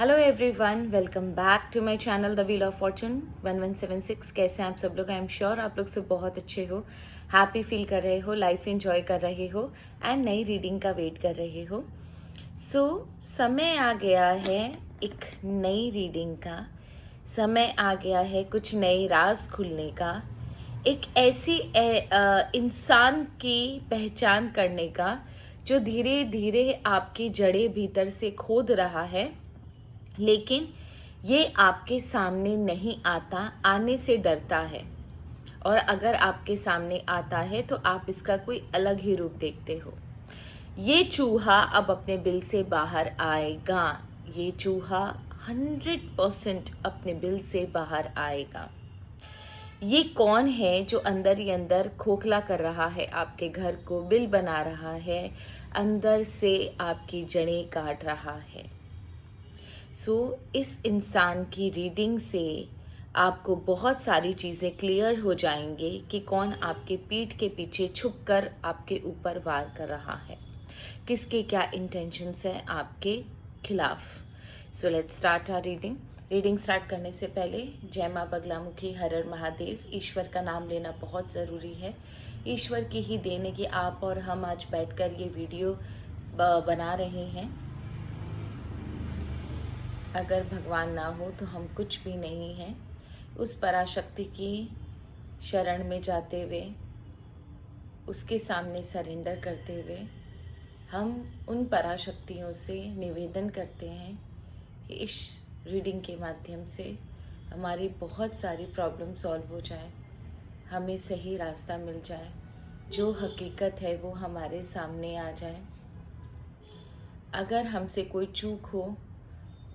Hello everyone, welcome back to my channel the wheel of fortune 1176। कैसे हैं आप सब लोग? आई एम श्योर आप लोग सब बहुत अच्छे हो, हैप्पी फील कर रहे हो, लाइफ एंजॉय कर रहे हो एंड नई रीडिंग का वेट कर रहे हो। समय आ गया है एक नई रीडिंग का, समय आ गया है कुछ नए राज खुलने का, एक ऐसी इंसान की पहचान करने का जो धीरे धीरे आपकी जड़ें भीतर से खोद रहा है, लेकिन ये आपके सामने नहीं आता, आने से डरता है। और अगर आपके सामने आता है तो आप इसका कोई अलग ही रूप देखते हो। ये चूहा अब अपने बिल से बाहर आएगा। ये चूहा 100% अपने बिल से बाहर आएगा। ये कौन है जो अंदर ही अंदर खोखला कर रहा है, आपके घर को बिल बना रहा है, अंदर से आपकी जड़ें काट रहा है? इस इंसान की रीडिंग से आपको बहुत सारी चीज़ें क्लियर हो जाएंगे कि कौन आपके पीठ के पीछे छुप कर आपके ऊपर वार कर रहा है, किसके क्या इंटेंशंस हैं आपके खिलाफ। Let's start our reading start करने से पहले जय माँ बगलामुखी, हर हर महादेव। ईश्वर का नाम लेना बहुत ज़रूरी है। ईश्वर की ही देन है कि आप और हम आज बैठकर ये वीडियो बना रहे हैं। अगर भगवान ना हो तो हम कुछ भी नहीं हैं। उस पराशक्ति की शरण में जाते हुए, उसके सामने सरेंडर करते हुए, हम उन पराशक्तियों से निवेदन करते हैं कि इस रीडिंग के माध्यम से हमारी बहुत सारी प्रॉब्लम सॉल्व हो जाए, हमें सही रास्ता मिल जाए, जो हकीकत है वो हमारे सामने आ जाए। अगर हमसे कोई चूक हो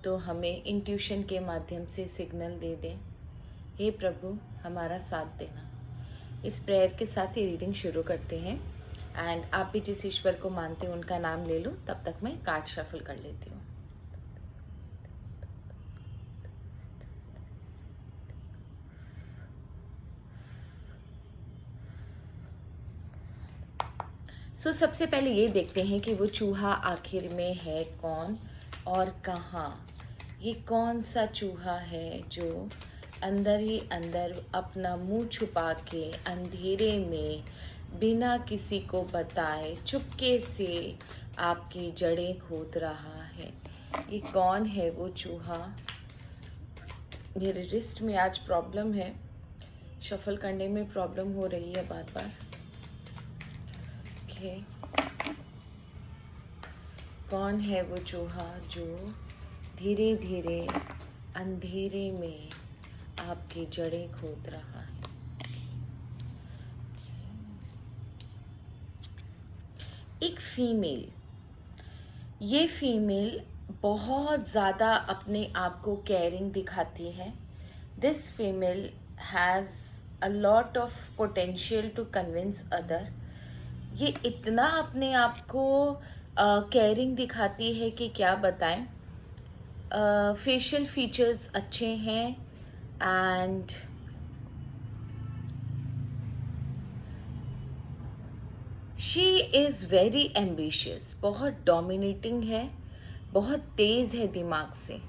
तो हमें इंट्यूशन के माध्यम से सिग्नल दे दें। हे प्रभु, हमारा साथ देना। इस प्रेयर के साथ ही रीडिंग शुरू करते हैं। एंड आप भी जिस ईश्वर को मानते हो उनका नाम ले लो, तब तक मैं कार्ड शफल कर लेती हूँ। सबसे पहले ये देखते हैं कि वो चूहा आखिर में है कौन और कहाँ। ये कौन सा चूहा है जो अंदर ही अंदर अपना मुंह छुपा के अंधेरे में बिना किसी को बताए चुपके से आपकी जड़ें खोद रहा है? ये कौन है वो चूहा? मेरे रिस्ट में आज प्रॉब्लम है, शफल करने में प्रॉब्लम हो रही है बार बार। कौन है वो चूहा जो धीरे धीरे अंधेरे में आपकी जड़ें खोद रहा है? एक फीमेल। ये फीमेल बहुत ज़्यादा अपने आप को केयरिंग दिखाती है। This female has a lot of potential to convince other. ये इतना अपने आप को केयरिंग दिखाती है कि क्या बताएं। फेशियल फीचर्स अच्छे हैं and she is very ambitious. बहुत डोमिनेटिंग है, बहुत तेज़ है दिमाग से,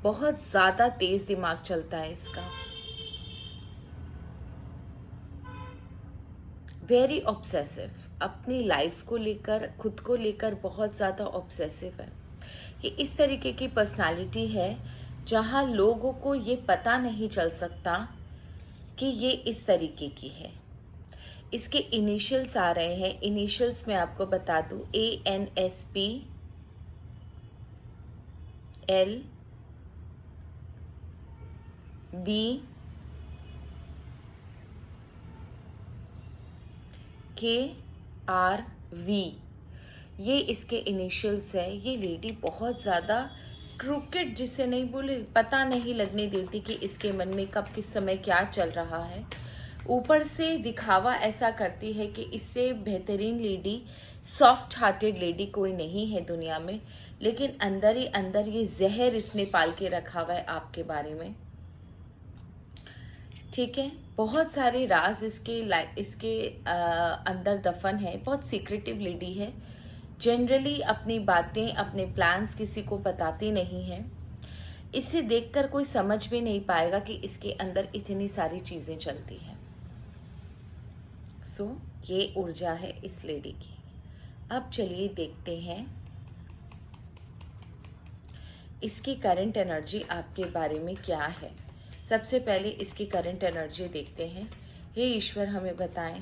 बहुत ज़्यादा तेज़ दिमाग चलता है इसका। वेरी ऑब्सेसिव, अपनी लाइफ को लेकर, खुद को लेकर बहुत ज़्यादा ऑब्सेसिव है। ये इस तरीके की पर्सनालिटी है जहाँ लोगों को ये पता नहीं चल सकता कि ये इस तरीके की है। इसके इनिशियल्स आ रहे हैं। इनिशियल्स मैं आपको बता दूँ, ANSP, L, B, KRV, ये इसके इनिशियल्स है। ये लेडी बहुत ज़्यादा क्रूकेड, जिसे नहीं बोले, पता नहीं लगने देती कि इसके मन में कब किस समय क्या चल रहा है। ऊपर से दिखावा ऐसा करती है कि इससे बेहतरीन लेडी, सॉफ्ट हार्टेड लेडी कोई नहीं है दुनिया में, लेकिन अंदर ही अंदर ये जहर इसने पाल के रखा हुआ है आपके बारे में। ठीक है, बहुत सारे राज इसके अंदर दफन है। बहुत सीक्रेटिव लेडी है। जनरली अपनी बातें, अपने प्लान्स किसी को बताती नहीं है। इसे देखकर कोई समझ भी नहीं पाएगा कि इसके अंदर इतनी सारी चीजें चलती हैं। सो ये ऊर्जा है इस लेडी की। अब चलिए देखते हैं इसकी करंट एनर्जी आपके बारे में क्या है। सबसे पहले इसकी करंट एनर्जी देखते हैं। हे ईश्वर, हमें बताएं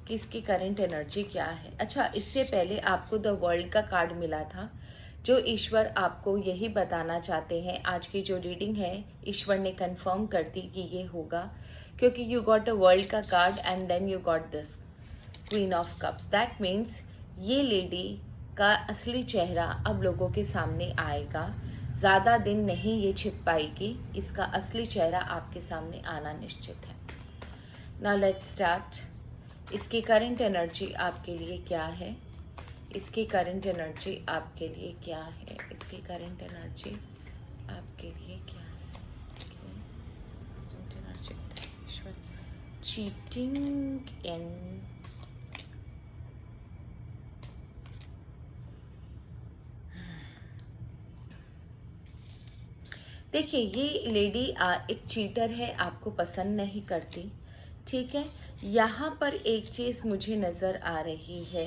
कि इसकी करंट एनर्जी क्या है। अच्छा, इससे पहले आपको द वर्ल्ड का कार्ड मिला था, जो ईश्वर आपको यही बताना चाहते हैं। आज की जो रीडिंग है ईश्वर ने कंफर्म कर दी कि ये होगा, क्योंकि यू गॉट अ वर्ल्ड का card and then you got this queen of cups. That means ये लेडी का असली चेहरा अब लोगों के सामने आएगा। ज़्यादा दिन नहीं ये छिप पाएगी, इसका असली चेहरा आपके सामने आना निश्चित है। Now let's start. इसकी करंट एनर्जी आपके लिए क्या है? इसकी करंट एनर्जी आपके लिए क्या है? इसकी करंट एनर्जी आपके लिए क्या है? करंट एनर्जी ईश्वर। चीटिंग इन देखिए, ये लेडी एक चीटर है, आपको पसंद नहीं करती, ठीक है। यहाँ पर एक चीज़ मुझे नज़र आ रही है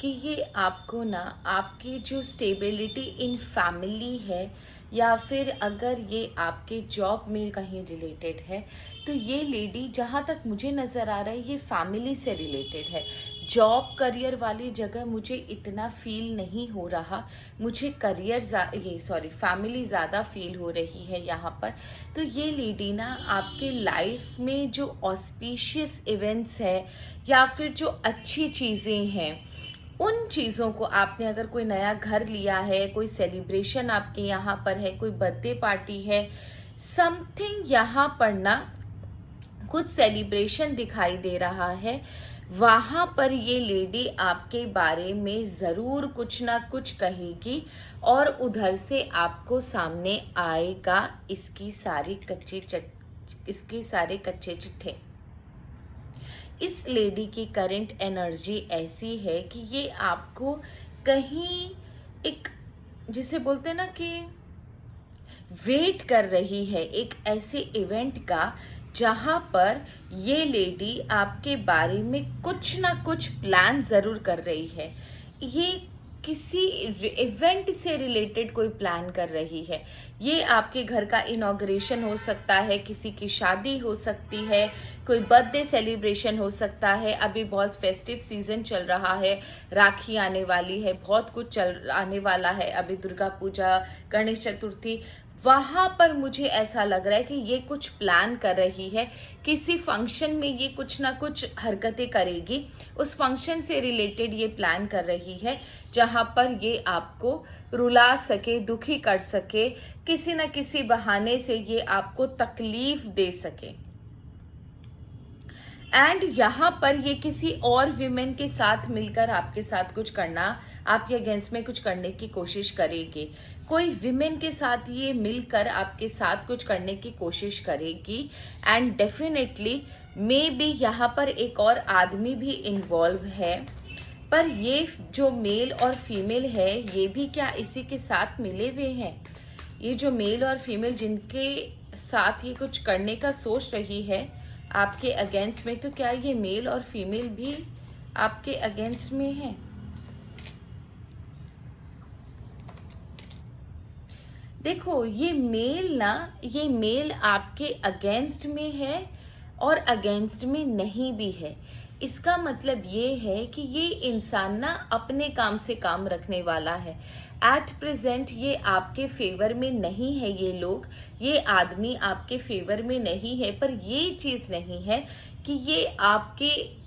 कि ये आपको ना, आपकी जो स्टेबिलिटी इन फैमिली है, या फिर अगर ये आपके जॉब में कहीं रिलेटेड है, तो ये लेडी जहाँ तक मुझे नज़र आ रहा है ये फैमिली से रिलेटेड है। जॉब करियर वाली जगह मुझे इतना फील नहीं हो रहा, मुझे फैमिली ज़्यादा फील हो रही है यहाँ पर। तो ये लेडी ना आपके लाइफ में जो ऑस्पिशियस इवेंट्स है या फिर जो अच्छी चीज़ें हैं, उन चीज़ों को आपने, अगर कोई नया घर लिया है, कोई सेलिब्रेशन आपके यहाँ पर है, कोई बर्थडे पार्टी है, समथिंग यहाँ पर ना कुछ सेलिब्रेशन दिखाई दे रहा है, वहाँ पर ये लेडी आपके बारे में ज़रूर कुछ ना कुछ कहेगी और उधर से आपको सामने आएगा इसके सारे कच्चे चिट्ठे। इस लेडी की करंट एनर्जी ऐसी है कि ये आपको कहीं एक, जिसे बोलते हैं ना कि वेट कर रही है एक ऐसे इवेंट का जहां पर ये लेडी आपके बारे में कुछ ना कुछ प्लान जरूर कर रही है। ये किसी इवेंट से रिलेटेड कोई प्लान कर रही है। ये आपके घर का इनॉग्रेशन हो सकता है, किसी की शादी हो सकती है, कोई बर्थडे सेलिब्रेशन हो सकता है। अभी बहुत फेस्टिव सीजन चल रहा है, राखी आने वाली है, बहुत कुछ आने वाला है, अभी दुर्गा पूजा, गणेश चतुर्थी। वहाँ पर मुझे ऐसा लग रहा है कि ये कुछ प्लान कर रही है, किसी फंक्शन में ये कुछ ना कुछ हरकतें करेगी, उस फंक्शन से रिलेटेड ये प्लान कर रही है, जहाँ पर ये आपको रुला सके, दुखी कर सके, किसी न किसी बहाने से ये आपको तकलीफ दे सके। एंड यहाँ पर ये किसी और विमेन के साथ मिलकर आपके साथ कुछ करना, आपके अगेंस्ट में कुछ करने की कोशिश करेगी। कोई विमेन के साथ ये मिलकर आपके साथ कुछ करने की कोशिश करेगी। एंड डेफिनेटली मे बी यहाँ पर एक और आदमी भी इन्वॉल्व है, पर ये जो मेल और फीमेल है ये भी क्या इसी के साथ मिले हुए हैं? ये जो मेल और फीमेल जिनके साथ ये कुछ करने का सोच रही है आपके अगेंस्ट में, तो क्या ये मेल और फीमेल भी आपके अगेंस्ट में है? देखो, ये मेल आपके अगेंस्ट में है और अगेंस्ट में नहीं भी है। इसका मतलब ये है कि ये इंसान ना अपने काम से काम रखने वाला है। एट प्रेजेंट ये आपके फेवर में नहीं है, ये आदमी आपके फेवर में नहीं है, पर ये चीज़ नहीं है कि ये आपके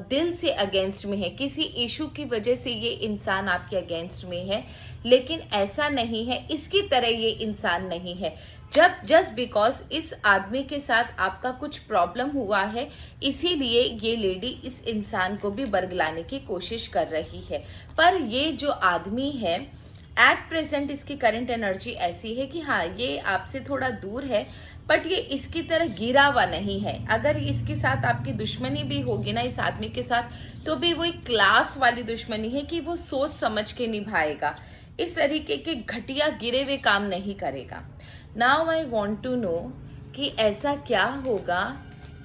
दिल से अगेंस्ट में है। किसी इशू की वजह से ये इंसान आपके अगेंस्ट में है, लेकिन ऐसा नहीं है, इसकी तरह ये इंसान नहीं है। जस्ट बिकॉज इस आदमी के साथ आपका कुछ प्रॉब्लम हुआ है, इसीलिए ये लेडी इस इंसान को भी बरगलाने की कोशिश कर रही है। पर ये जो आदमी है एट प्रेजेंट, इसकी करंट एनर्जी ऐसी है कि हाँ, ये आपसे थोड़ा दूर है, बट ये इसकी तरह गिरा हुआ नहीं है। अगर इसके साथ आपकी दुश्मनी भी होगी ना, इस आदमी के साथ, तो भी वो एक क्लास वाली दुश्मनी है कि वो सोच समझ के निभाएगा। इस तरीके के घटिया गिरे हुए काम नहीं करेगा। Now I want to know कि ऐसा क्या होगा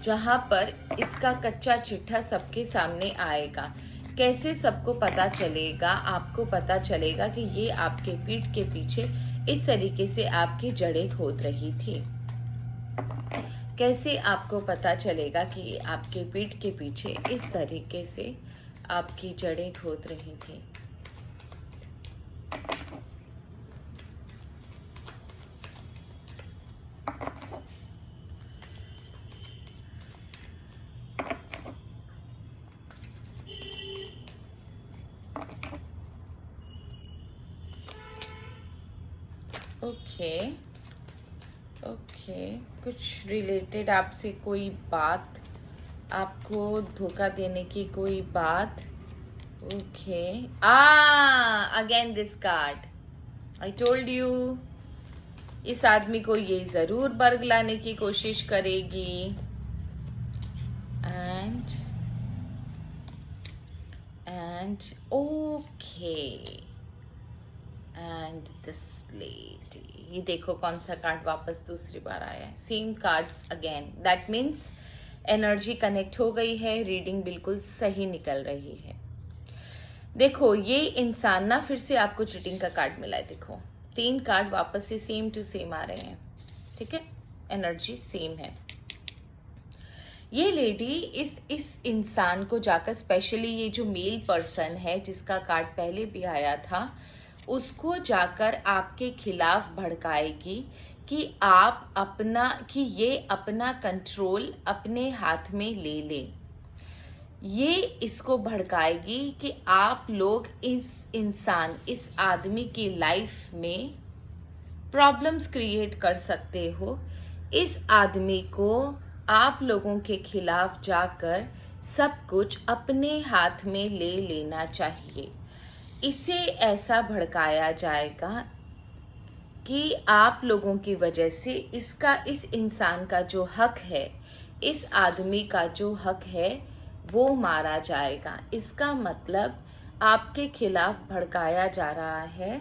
जहां पर इसका कच्चा चिट्ठा सबके सामने आएगा। कैसे सबको पता चलेगा, आपको पता चलेगा कि ये आपके पीठ के पीछे इस तरीके से आपकी जड़ें खोद रही थी। कैसे आपको पता चलेगा कि आपके पीठ के पीछे इस तरीके से आपकी जड़ें खोद रही थी। ओके ओके, कुछ रिलेटेड आपसे कोई बात, आपको धोखा देने की कोई बात। Okay, again this card, I told you इस आदमी को ये जरूर बर्ग लाने की कोशिश करेगी। And okay, and this lady, ये देखो कौन सा कार्ड वापस दूसरी बार आया है, same cards again. That means energy connect हो गई है, रीडिंग बिल्कुल सही निकल रही है। देखो ये इंसान ना, फिर से आपको चीटिंग का कार्ड मिला है। देखो 3 कार्ड वापस से सेम टू सेम आ रहे हैं, ठीक है, एनर्जी सेम है। ये लेडी इस इंसान को जाकर, स्पेशली ये जो मेल पर्सन है जिसका कार्ड पहले भी आया था, उसको जाकर आपके खिलाफ भड़काएगी कि ये अपना कंट्रोल अपने हाथ में ले ले। ये इसको भड़काएगी कि आप लोग इस आदमी की लाइफ में प्रॉब्लम्स क्रिएट कर सकते हो। इस आदमी को आप लोगों के खिलाफ जाकर सब कुछ अपने हाथ में ले लेना चाहिए। इसे ऐसा भड़काया जाएगा कि आप लोगों की वजह से इस इंसान का जो हक है, इस आदमी का जो हक है वो मारा जाएगा। इसका मतलब आपके खिलाफ भड़काया जा रहा है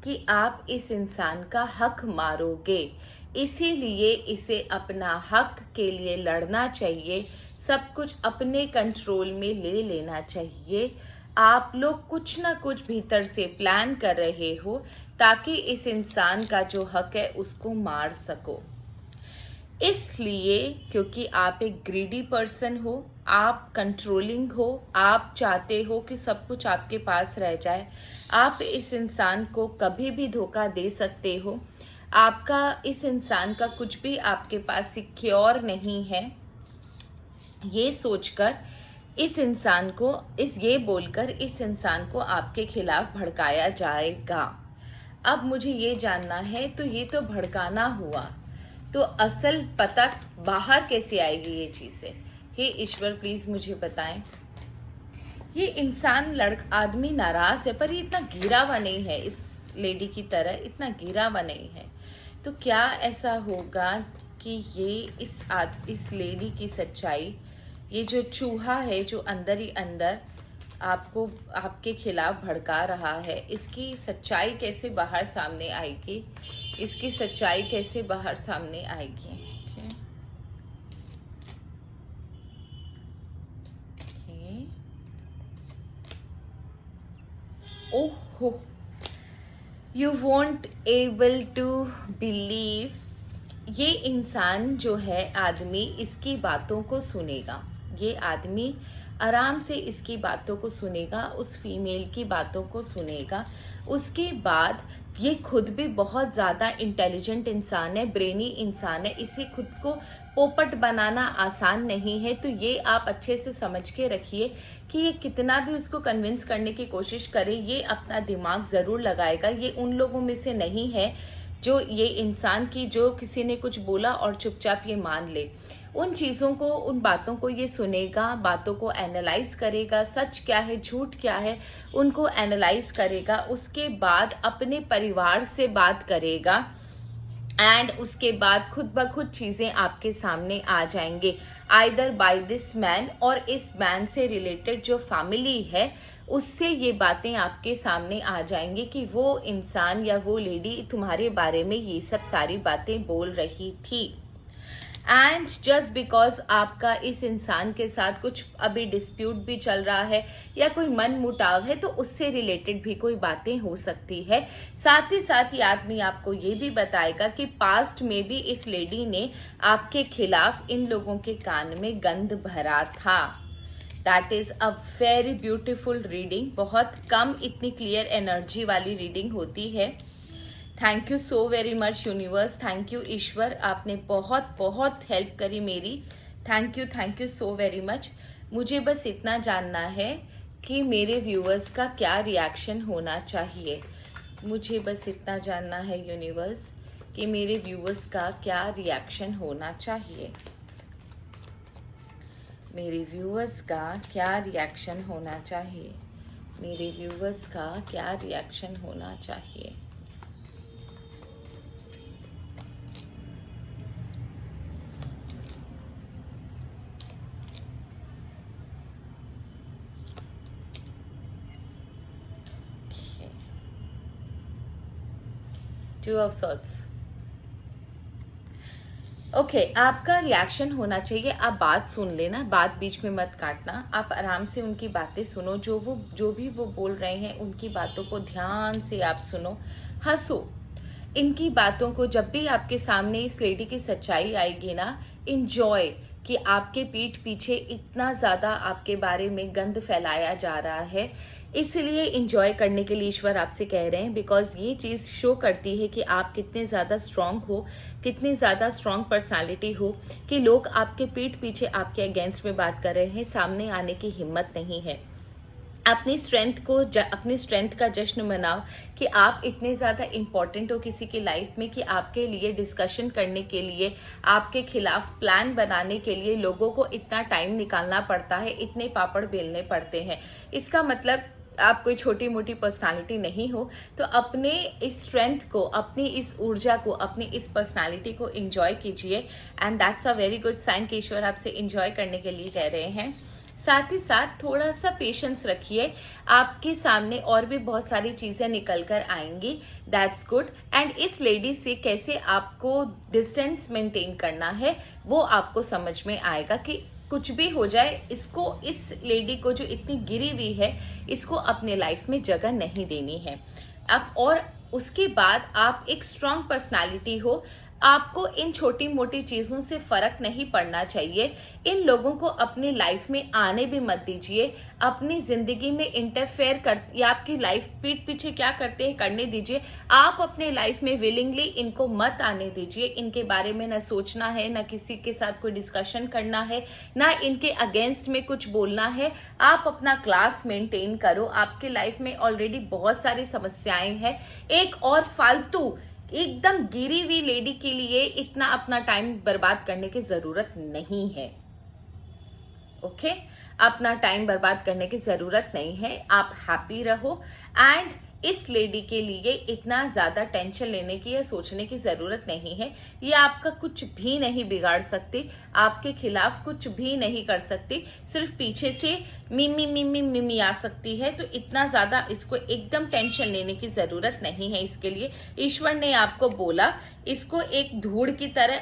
कि आप इस इंसान का हक मारोगे, इसीलिए इसे अपना हक के लिए लड़ना चाहिए, सब कुछ अपने कंट्रोल में ले लेना चाहिए। आप लोग कुछ ना कुछ भीतर से प्लान कर रहे हो ताकि इस इंसान का जो हक है उसको मार सको। इसलिए क्योंकि आप एक ग्रीडी पर्सन हो, आप कंट्रोलिंग हो, आप चाहते हो कि सब कुछ आपके पास रह जाए, आप इस इंसान को कभी भी धोखा दे सकते हो। आपका इस इंसान का कुछ भी आपके पास सिक्योर नहीं है, ये सोचकर ये बोलकर इस इंसान को आपके खिलाफ भड़काया जाएगा। अब मुझे ये जानना है, तो ये तो भड़काना हुआ, तो असल पता बाहर कैसे आएगी ये चीज़ें? हे ईश्वर प्लीज मुझे बताएं। ये इंसान आदमी नाराज है, पर ये इतना गिरा हुआ नहीं है, इस लेडी की तरह इतना गिरा हुआ नहीं है। तो क्या ऐसा होगा कि ये इस लेडी की सच्चाई, ये जो चूहा है जो अंदर ही अंदर आपके खिलाफ भड़का रहा है, इसकी सच्चाई कैसे बाहर सामने आएगी? इसकी सच्चाई कैसे बाहर सामने आएगी? ओहो, you won't able to believe. ये इंसान जो है आदमी इसकी बातों को सुनेगा, ये आदमी आराम से इसकी बातों को सुनेगा, उस फीमेल की बातों को सुनेगा। उसके बाद ये खुद भी बहुत ज़्यादा इंटेलिजेंट इंसान है, ब्रेनी इंसान है, इसे खुद को पोपट बनाना आसान नहीं है। तो ये आप अच्छे से समझ के रखिए कि ये कितना भी उसको कन्विंस करने की कोशिश करे, ये अपना दिमाग ज़रूर लगाएगा। ये उन लोगों में से नहीं है जो ये इंसान की जो किसी ने कुछ बोला और चुपचाप ये मान ले। उन चीज़ों को, उन बातों को ये सुनेगा, बातों को एनालाइज करेगा, सच क्या है झूठ क्या है उनको एनालाइज करेगा। उसके बाद अपने परिवार से बात करेगा एंड उसके बाद खुद ब खुद चीज़ें आपके सामने आ जाएंगे, आइदर बाय दिस मैन, और इस मैन से रिलेटेड जो फैमिली है उससे ये बातें आपके सामने आ जाएंगी कि वो इंसान या वो लेडी तुम्हारे बारे में ये सब सारी बातें बोल रही थी। एंड जस्ट बिकॉज आपका इस इंसान के साथ कुछ अभी डिस्प्यूट भी चल रहा है या कोई मन मुटाव है, तो उससे रिलेटेड भी कोई बातें हो सकती है। साथ ही साथ ये आदमी आपको ये भी बताएगा कि पास्ट में भी इस लेडी ने आपके खिलाफ इन लोगों के कान में गंद भरा था। That is a very beautiful reading. बहुत कम इतनी क्लियर एनर्जी वाली रीडिंग होती है। Thank you so very much universe, thank you ईश्वर, आपने बहुत बहुत हेल्प करी मेरी। Thank you so very much. मुझे बस इतना जानना है कि मेरे व्यूअर्स का क्या रिएक्शन होना चाहिए। मुझे बस इतना जानना है यूनिवर्स कि मेरे व्यूअर्स का क्या रिएक्शन होना चाहिए। मेरे व्यूअर्स का क्या रिएक्शन होना चाहिए। मेरे व्यूअर्स का क्या रिएक्शन होना चाहिए। Two of Swords. ओके, आपका रिएक्शन होना चाहिए। आप बात सुन लेना, बात बीच में मत काटना। आप आराम से उनकी बातें सुनो, जो भी वो बोल रहे हैं उनकी बातों को ध्यान से आप सुनो, हंसो। इनकी बातों को जब भी आपके सामने इस लेडी की सच्चाई आएगी ना, इंजॉय कि आपके पीठ पीछे इतना ज़्यादा आपके बारे में गंद फैलाया जा रहा है, इसलिए इंजॉय करने के लिए ईश्वर आपसे कह रहे हैं। बिकॉज ये चीज़ शो करती है कि आप कितने ज़्यादा स्ट्रांग हो, कितनी ज़्यादा स्ट्रांग पर्सनालिटी हो कि लोग आपके पीठ पीछे आपके अगेंस्ट में बात कर रहे हैं, सामने आने की हिम्मत नहीं है। अपनी स्ट्रेंथ का जश्न मनाओ कि आप इतने ज़्यादा इम्पॉर्टेंट हो किसी की लाइफ में कि आपके लिए डिस्कशन करने के लिए, आपके खिलाफ प्लान बनाने के लिए लोगों को इतना टाइम निकालना पड़ता है, इतने पापड़ बेलने पड़ते हैं। इसका मतलब आप कोई छोटी मोटी पर्सनालिटी नहीं हो। तो अपने इस स्ट्रेंथ को, अपनी इस ऊर्जा को, अपनी इस पर्सनालिटी को एंजॉय कीजिए। And that's a very good sign कि ईश्वर आपसे एंजॉय करने के लिए कह रहे हैं। साथ ही साथ थोड़ा सा पेशेंस रखिए, आपके सामने और भी बहुत सारी चीज़ें निकल कर आएंगी। That's good. एंड इस लेडी से कैसे आपको डिस्टेंस मेंटेन करना है वो आपको समझ में आएगा कि कुछ भी हो जाए, इस लेडी को जो इतनी गिरी हुई है, इसको अपने लाइफ में जगह नहीं देनी है। अब और उसके बाद आप एक स्ट्रांग पर्सनालिटी हो, आपको इन छोटी मोटी चीज़ों से फर्क नहीं पड़ना चाहिए। इन लोगों को अपनी लाइफ में आने भी मत दीजिए, अपनी ज़िंदगी में इंटरफेयर कर या आपकी लाइफ पीठ पीछे क्या करते हैं करने दीजिए। आप अपने लाइफ में विलिंगली इनको मत आने दीजिए। इनके बारे में ना सोचना है, ना किसी के साथ कोई डिस्कशन करना है, ना इनके अगेंस्ट में कुछ बोलना है। आप अपना क्लास मेंटेन करो। आपकी लाइफ में ऑलरेडी बहुत सारी समस्याएं हैं। एक और फालतू एकदम गिरी हुई लेडी के लिए इतना अपना टाइम बर्बाद करने की जरूरत नहीं है। ओके, अपना टाइम बर्बाद करने की जरूरत नहीं है। आप हैप्पी रहो। एंड इस लेडी के लिए इतना ज्यादा टेंशन लेने की या सोचने की जरूरत नहीं है। ये आपका कुछ भी नहीं बिगाड़ सकती, आपके खिलाफ कुछ भी नहीं कर सकती, सिर्फ पीछे से मिमी आ सकती है। तो इतना ज्यादा इसको एकदम टेंशन लेने की जरूरत नहीं है। इसके लिए ईश्वर ने आपको बोला, इसको एक धूल की तरह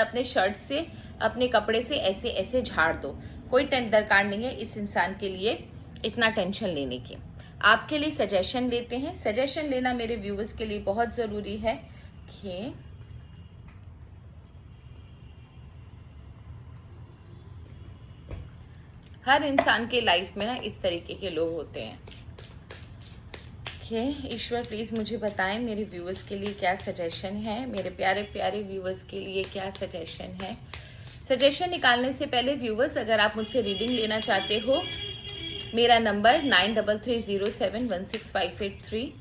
अपने शर्ट से, अपने कपड़े से ऐसे ऐसे झाड़ दो। कोई दरकार नहीं है इस इंसान के लिए इतना टेंशन लेने की। आपके लिए सजेशन लेते हैं। सजेशन लेना मेरे व्यूअर्स के लिए बहुत जरूरी है कि हर इंसान के लाइफ में ना इस तरीके के लोग होते हैं। ईश्वर प्लीज मुझे बताएं मेरे व्यूअर्स के लिए क्या सजेशन है, मेरे प्यारे प्यारे व्यूअर्स के लिए क्या सजेशन है। सजेशन निकालने से पहले व्यूअर्स, अगर आप मुझसे रीडिंग लेना चाहते हो, मेरा नंबर 9330716583।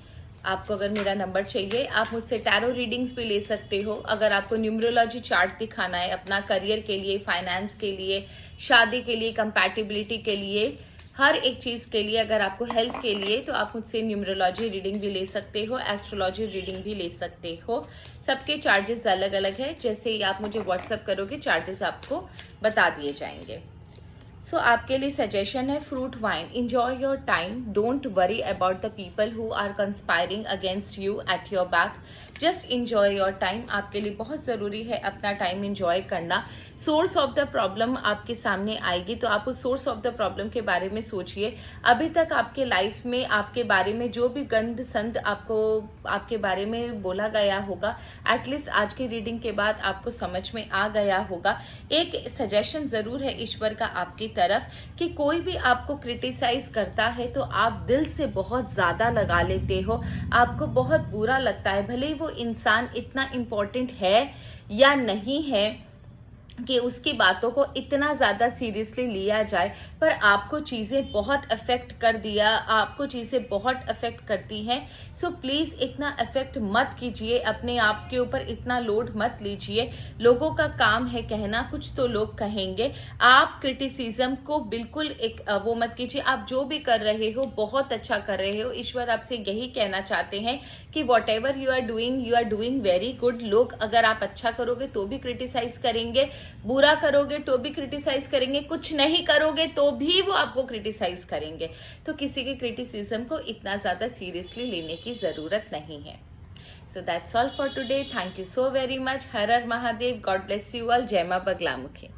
आपको अगर मेरा नंबर चाहिए, आप मुझसे टैरो रीडिंग्स भी ले सकते हो। अगर आपको न्यूमरोलॉजी चार्ट दिखाना है अपना करियर के लिए, फाइनेंस के लिए, शादी के लिए, कंपैटिबिलिटी के लिए, हर एक चीज़ के लिए, अगर आपको हेल्थ के लिए, तो आप मुझसे न्यूमरोलॉजी रीडिंग भी ले सकते हो, एस्ट्रोलॉजी रीडिंग भी ले सकते हो। सबके चार्जेस अलग अलग है। जैसे ही आप मुझे व्हाट्सअप करोगे चार्जेस आपको बता दिए जाएंगे। सो आपके लिए सजेशन है fruit wine. Enjoy your time. Don't worry about the people who are conspiring against you at your back. Just enjoy your time. आपके लिए बहुत ज़रूरी है अपना टाइम इंजॉय करना. सोर्स ऑफ द प्रॉब्लम आपके सामने आएगी तो आप उस सोर्स ऑफ द प्रॉब्लम के बारे में सोचिए. अभी तक आपके लाइफ में आपके बारे में जो भी गंद संद आपको आपके बारे में बोला गया होगा, एटलीस्ट आज की रीडिंग के बाद आपको समझ में आ गया होगा. एक सजेशन ज़रूर है ईश्वर का आपकी तरफ कि कोई भी आपको क्रिटिसाइज करता है तो आप दिल से बहुत ज़्यादा लगा लेते हो. आपको बहुत बुरा लगता है, भले ही वो इंसान इतना इम्पोर्टेंट है या नहीं है कि उसकी बातों को इतना ज़्यादा सीरियसली लिया जाए, पर आपको चीज़ें बहुत अफेक्ट कर दिया, आपको चीज़ें बहुत अफेक्ट करती हैं. सो प्लीज़ इतना अफेक्ट मत कीजिए, अपने आप के ऊपर इतना लोड मत लीजिए. लोगों का काम है कहना, कुछ तो लोग कहेंगे. आप क्रिटिसिज्म को बिल्कुल एक वो मत कीजिए. आप जो भी कर रहे हो बहुत अच्छा कर रहे हो. ईश्वर आपसे यही कहना चाहते हैं कि whatever you are doing very good. लोग अगर आप अच्छा करोगे तो भी क्रिटिसाइज करेंगे, बुरा करोगे तो भी क्रिटिसाइज करेंगे, कुछ नहीं करोगे तो भी वो आपको क्रिटिसाइज करेंगे. तो किसी के क्रिटिसिज्म को इतना ज़्यादा सीरियसली लेने की ज़रूरत नहीं है. So that's all for today. Thank you so very much. Her her Mahadev. God bless you all. जय मां बगलामुखी.